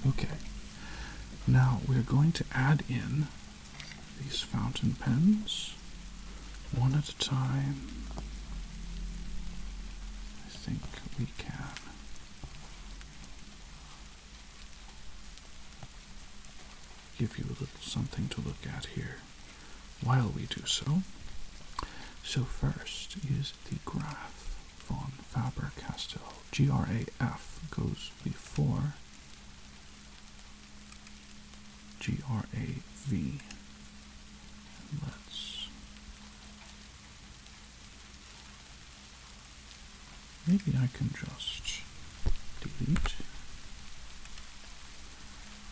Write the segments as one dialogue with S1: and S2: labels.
S1: Okay, now we're going to add in these fountain pens one at a time. I think we can. Give you a little something to look at here while we do so. So first is the Graf von Faber-Castell. Graf goes before Grav. Let's maybe I can just delete.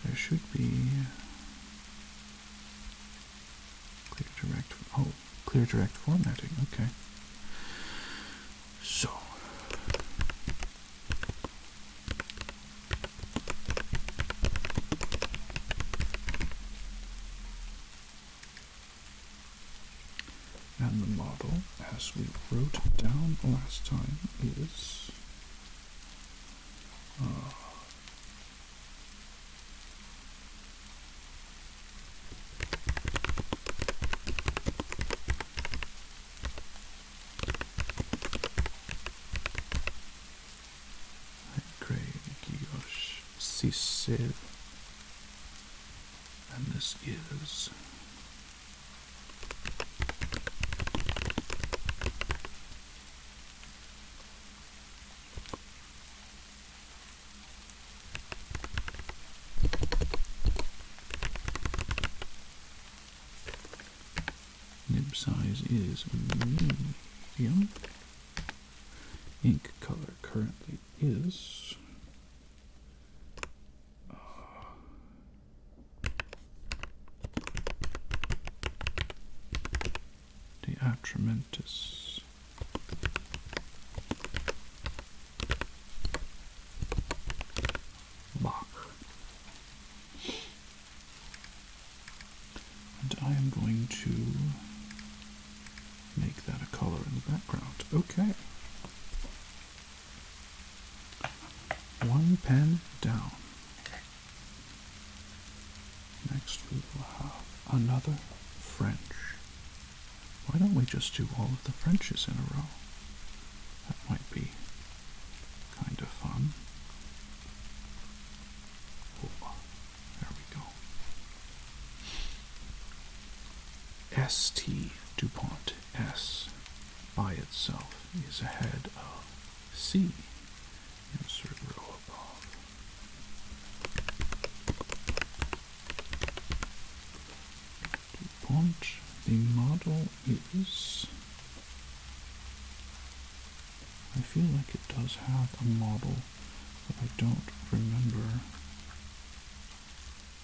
S1: There should be clear direct formatting. Okay. So and the model, as we wrote down last time, is and this is nib size is medium. Ink color currently is De Atramentis. Bach. And I am going to make that a color in the background. Okay. One pen down. Next we will have another French. Why don't we just do all of the Frenches in a row? That might be kind of fun. Oh, there we go. St. DuPont. S by itself is ahead of C. Insert row above. DuPont. The model is, I feel like it does have a model, but I don't remember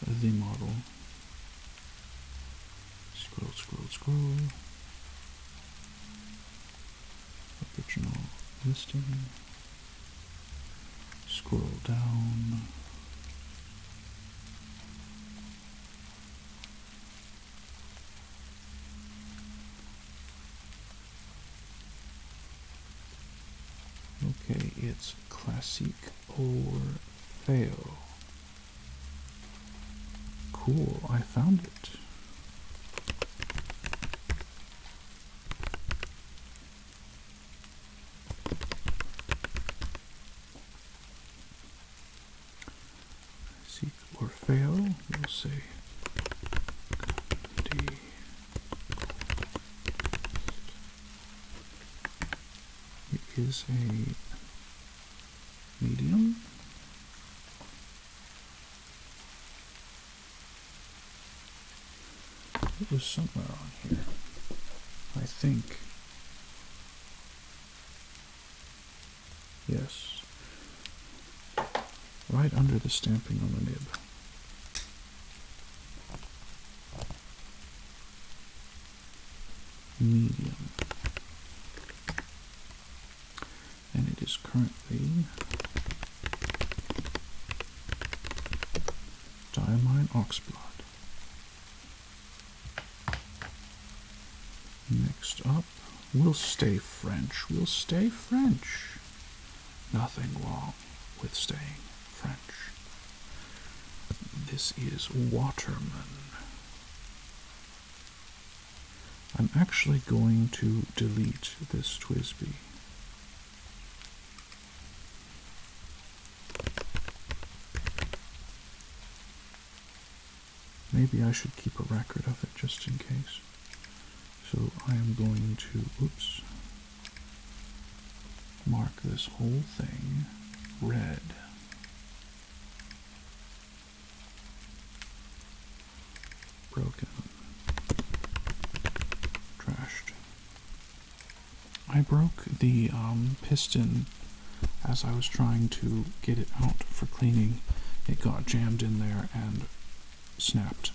S1: the model. Scroll, scroll, scroll. Original listing. Scroll down. Okay, it's classique or fail. Cool, I found it. Classique or fail, we'll say it is a medium. It was somewhere on here, I think. Yes. Right under the stamping on the nib. Medium. And it is currently diamine oxblood. Next up, we'll stay French. We'll stay French. Nothing wrong with staying French. this is Waterman. I'm actually going to delete this TWSBI. Maybe I should keep a record of it just in case. So I am going to, mark this whole thing red. Broken. Trashed. I broke the piston as I was trying to get it out for cleaning. It got jammed in there and snapped.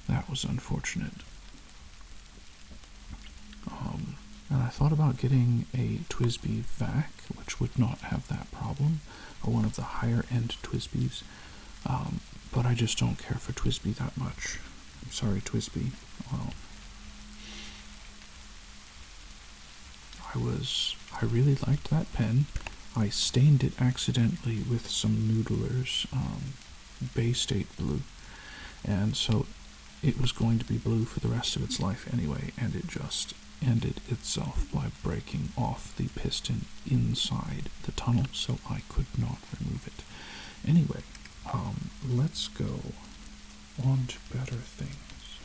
S1: That was unfortunate. And I thought about getting a TWSBI vac, which would not have that problem, or one of the higher end TWSBIs, but I just don't care for TWSBI that much. I'm sorry, TWSBI. Well, I really liked that pen. I stained it accidentally with some Noodler's Bay State blue, and so it was going to be blue for the rest of its life anyway, and it just ended itself by breaking off the piston inside the tunnel, so I could not remove it. Anyway, let's go on to better things.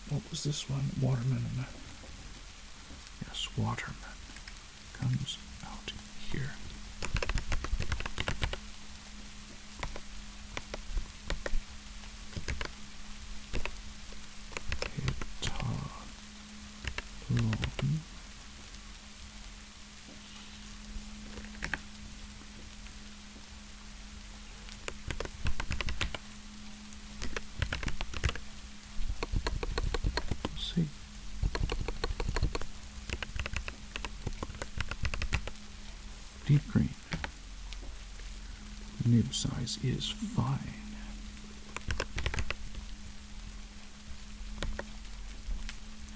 S1: What was this one? Waterman. Yes, Waterman comes out here. See. Deep green. Nib size is fine.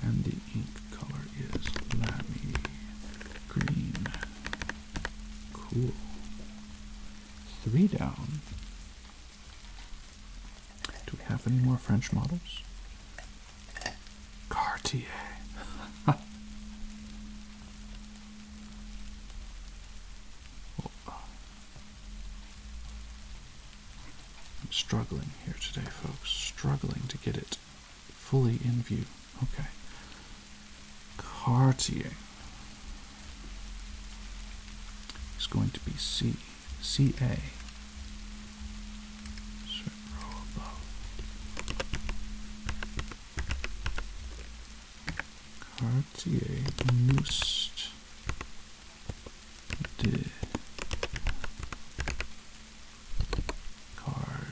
S1: And the ink color is lammy green. Cool. 3 down. Do we have any more French models? Cartier. I'm struggling here today, folks. Struggling to get it fully in view. Okay. Cartier is going to be C. CA. Row above. Cartier Mouste de Cartier.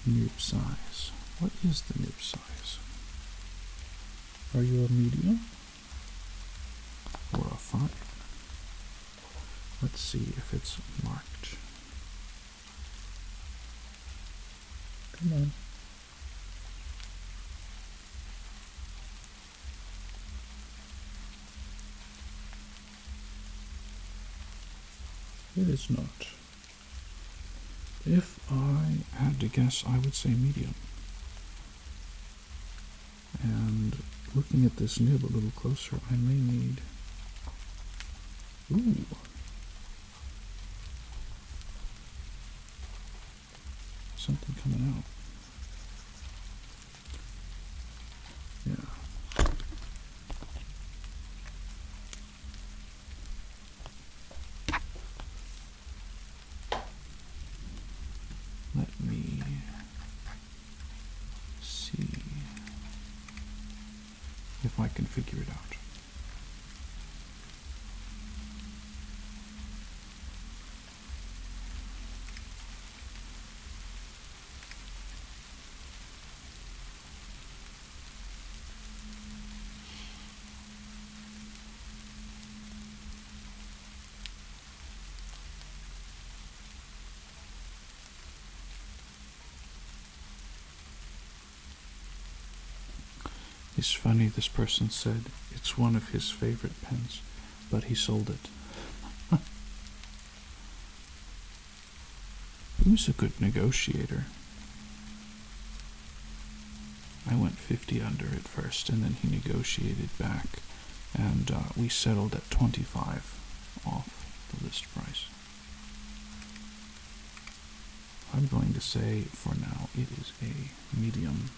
S1: Nib size. What is the nib size? Are you a medium or a fine? Let's see if it's marked. Come on. It is not. If I had to guess, I would say medium. And looking at this nib a little closer, I may need... Ooh. Something coming out. Yeah. Let me see if I can figure it out. It's funny, this person said it's one of his favorite pens, but he sold it. He was a good negotiator. I went 50 under at first, and then he negotiated back, and we settled at 25 off the list price. I'm going to say, for now, it is a medium.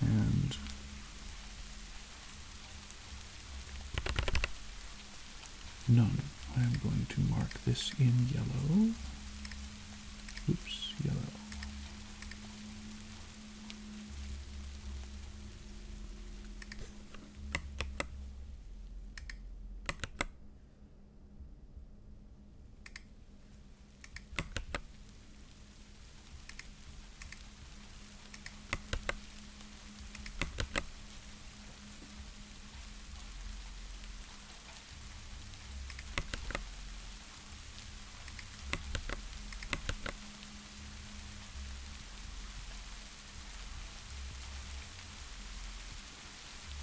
S1: And none. I am going to mark this in yellow. Oops, yellow.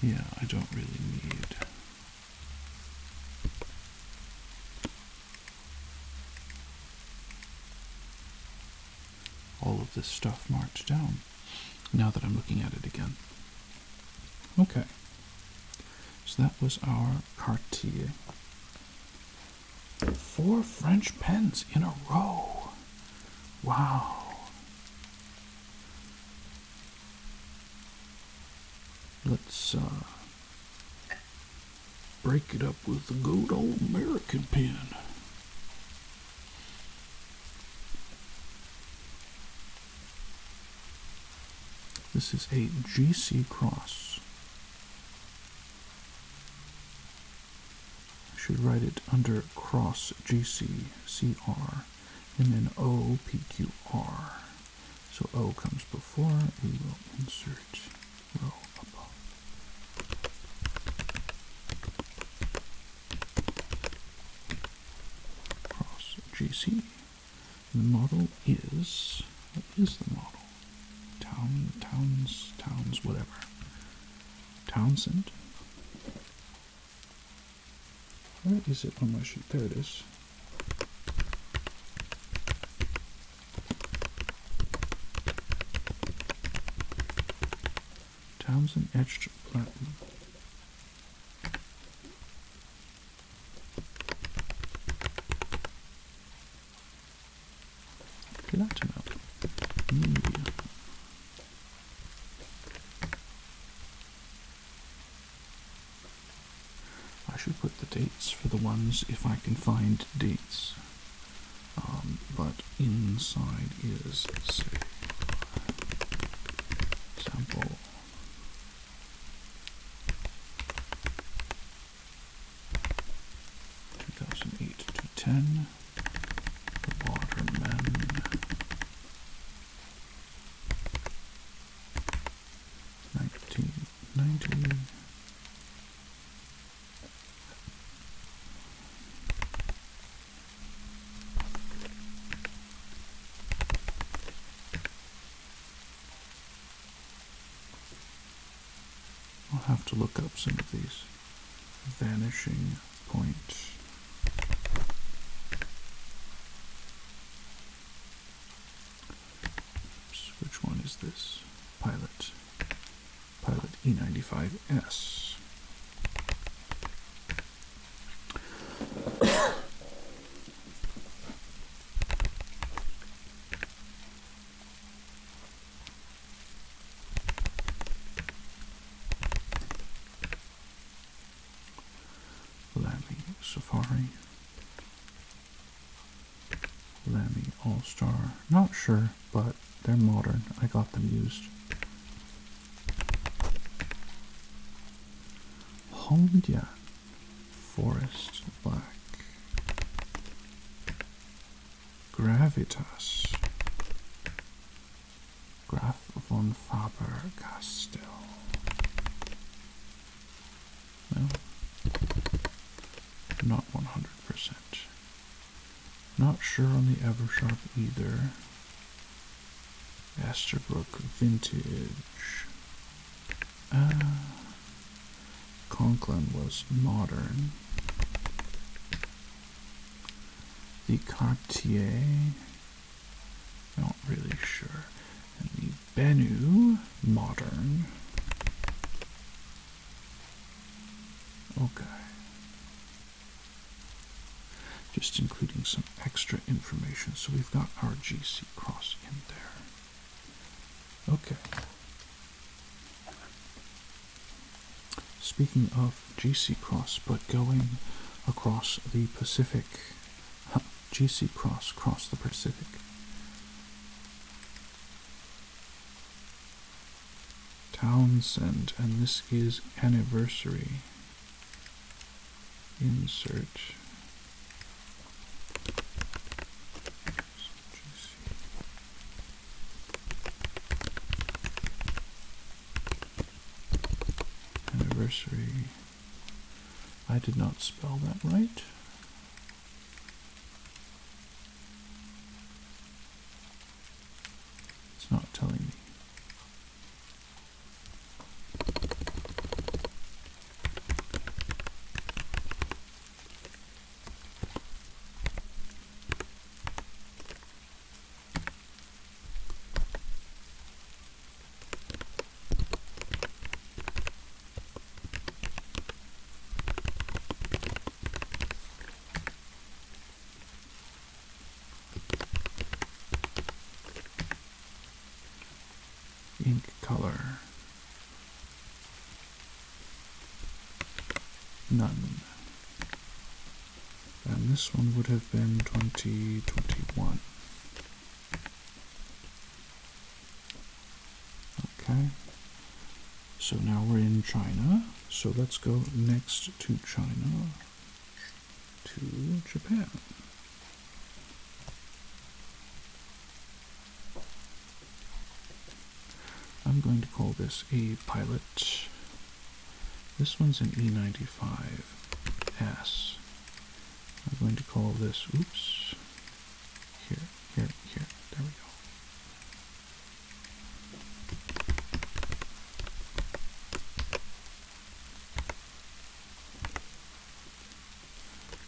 S1: Yeah, I don't really need all of this stuff marked down now that I'm looking at it again. Okay, so that was our Cartier. 4 French pens in a row. Wow. Let's break it up with the good old American pen. This is a GC Cross. I should write it under Cross GC CR and then O PQR. So O comes before, we will insert row above. GC. The model is, what is the model? Towns, whatever. Townsend. Where is it on my sheet? There it is. Townsend etched platinum. Platinum. Media. I should put the dates for the ones if I can find dates. But inside is, say, sample. The Waterman. 1990. I'll have to look up some of these. Vanishing point. Which one is this? Pilot E95S. Lamy Safari. Lamy All-Star. Not sure, but they're modern. I got them used. Hondia Forest Black. Gravitas. Graf von Faber-Castell. No, not 100%. Not sure on the Eversharp either. Esterbrook vintage. Conklin was modern. The Cartier, not really sure. And the Benu, modern. Okay. Just including some extra information. So we've got our GC Cross in there. Okay. Speaking of GC Cross, but going across the Pacific, GC Cross across the Pacific. Townsend, and this is anniversary. Insert. Anniversary. I did not spell that right. It's not telling me. Ink color. None. And this one would have been 2021. Okay. So now we're in China. So let's go next to China to Japan. I'm going to call this a pilot. This one's an E95S. I'm going to call this, oops, here, there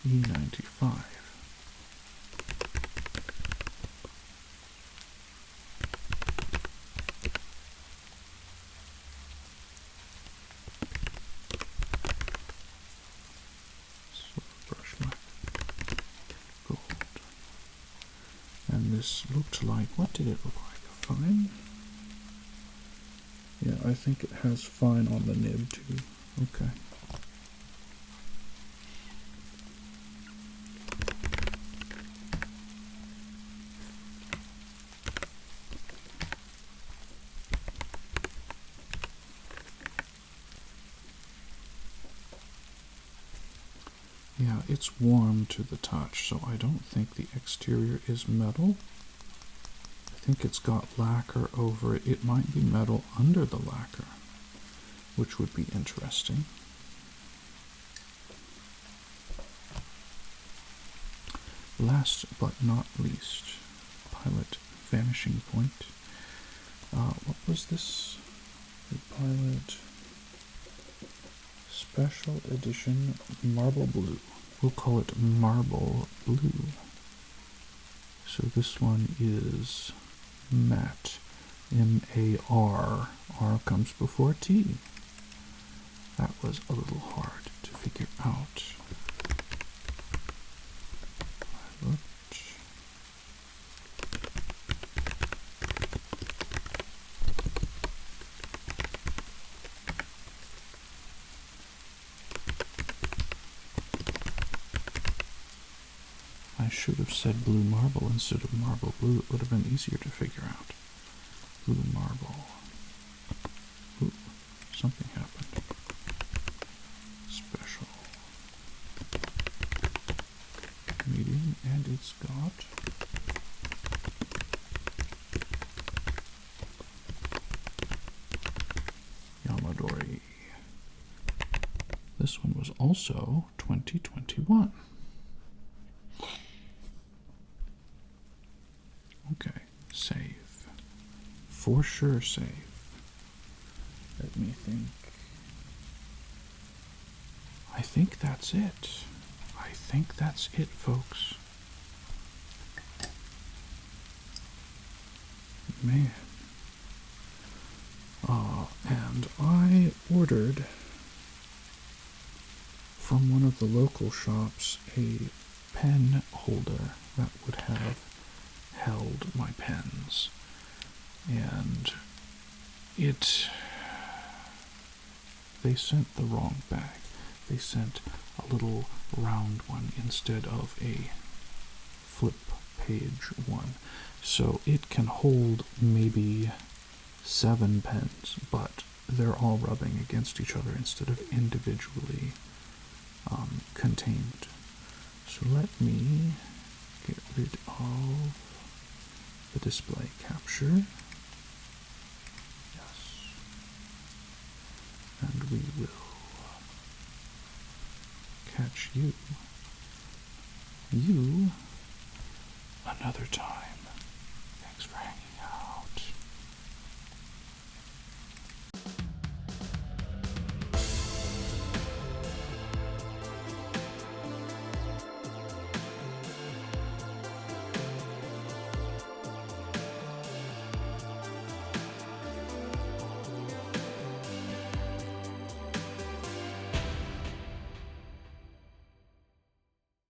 S1: we go. E95. This looked like, what did it look like? Fine? Yeah, I think it has fine on the nib too. Okay. Yeah, it's warm to the touch, so I don't think the exterior is metal. I think it's got lacquer over it. It might be metal under the lacquer, which would be interesting. Last but not least, Pilot Vanishing Point. What was this? The Pilot Special Edition Marble Blue. We'll call it Marble Blue. So this one is matte. M-A-R. R comes before T. That was a little hard to figure out. Pilot. I should have said blue marble instead of marble blue. It would have been easier to figure out. Blue marble. Ooh, something happened. Special. Medium, and it's got Yamadori. This one was also 2021. Okay, save. for sure save. Let me think. I think that's it. I think that's it, folks. Man. And I ordered from one of the local shops a pen holder that would have held my pens. And they sent the wrong bag. They sent a little round one instead of a flip page one. So it can hold maybe 7 pens, but they're all rubbing against each other instead of individually contained. So let me get rid of the display capture. Yes. And we will catch you another time.